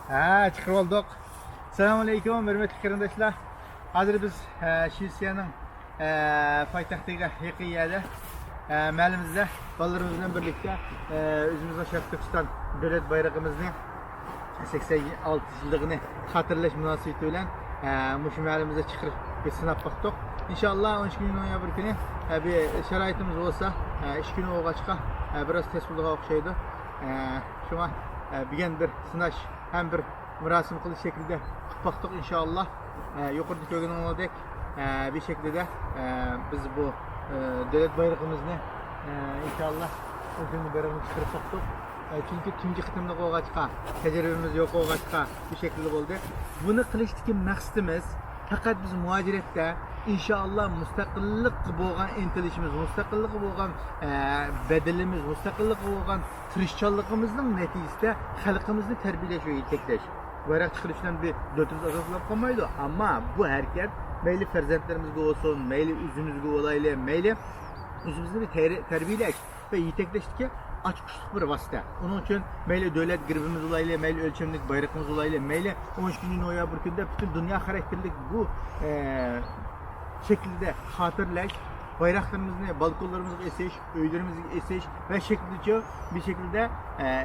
Ha, chiqib oldik. Assalomu alaykum, hurmatli qarindoshlar. Hozir biz Shvetsiyaning poytaxtiga yaqin yerda mahallimizda bolalarimiz bilan birlikda o'zimizning Sharq Turkiston davlat bayrog'imizni 86 yilligini xotirlash munosabati bilan shu mahallimizda chiqarib bir sinab baktık. İnşallah 13 noyabr kuni bir sharoitimiz bo'lsa, ish kuni o'g'achqa biraz tez bo'lgan o'xshaydi. Shuma bugun bir sinash hem bir murasim qilish şekilde baktık inşallah. Yuqorida ko'rganinglardek bir şekilde biz bu devlet bayrog'imizni inşallah o'zimiz bayrog'imizni chiqarib baktık. Çünkü tunji qitimli o'g'achqa tajribamiz yo'q o'g'achqa bir şekilde bo'ldi. Buni qilishdagi maqsadimiz fakat biz muhaciretde inşallah müstakillik bo'lgan intilishimiz, müstakillik bo'lgan bedelimiz, müstakillik bo'lgan tirishchanligimizning natijasida xalqimizni tarbiyalash va yetaklash. Bayroq chiqarishdan bir dötimiz azozlab qolmaydi, ama bu harakat meyli farzandlarimizga olsun, meyli o'zimizga olayli, meyli o'zimizni bir tarbiyalash ve yetaklashdagi açıkçılık bir vasıta. Onun için meyli devlet gribimiz olaylı, meyli ölçümlük bayrağımız olaylı, meyli 13 noyabr günde bütün dünya karakterlik bu şekilde hatırlayış, bayraklarımızı, balkonlarımızı eseş, öylerimizi eseş ve bir şekilde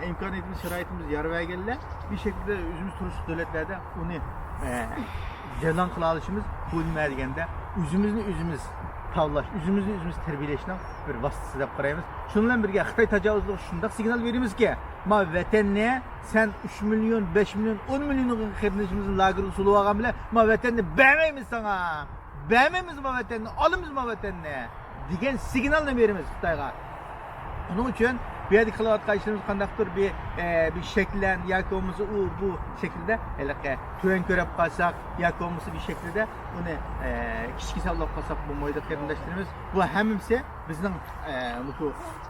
imkaniyetimiz, şeraitimiz yarı geldiler. Bir şekilde üzümüz turist devletlerde onu cezan kıla alışımız bu ülmeye üzümüz tavlaş, üzümüzü terbiyeleşten bir vasıtası da qaraymiz. Şundan birge Xitay tacavuzluğu şundak signal verimiz ki ma vatanne sen 3 milyon, 5 milyon, 10 milyon kardeşimizin lager usulü vagan bile ma vatanne beğenmeyimiz sana. Beğenmeyimiz ma vatanne, alımız ma vatanne. Digen signal verimiz Xitayga. Onun için bir yerde kılavatkaçlarımız kandaktır bir şekillen yakomuzu bu şekilde tüven körep kalsak yakomuzu bir şekilde onu kişki sallap kalsak bu moyda karındaşlarımız bu hemimse bizden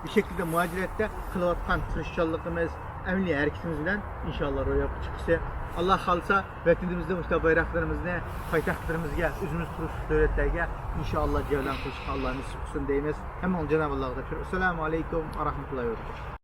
bir şekilde muhacirette kılavatkan tırışçallıkımız emniyet hareketimizden inşallah roya çıkışsa Allah kalsa vatanimizde muhtemelen bayraklarımızda paytaxtlarımızga özümüz turuş devletlerge inşallah cevlan kılışık Allah nisip kılsın deyimiz. Hemen Cenab-ı Allah'a da. Esselamu Aleyküm ve Rahmetullahi ve Berekatuhu.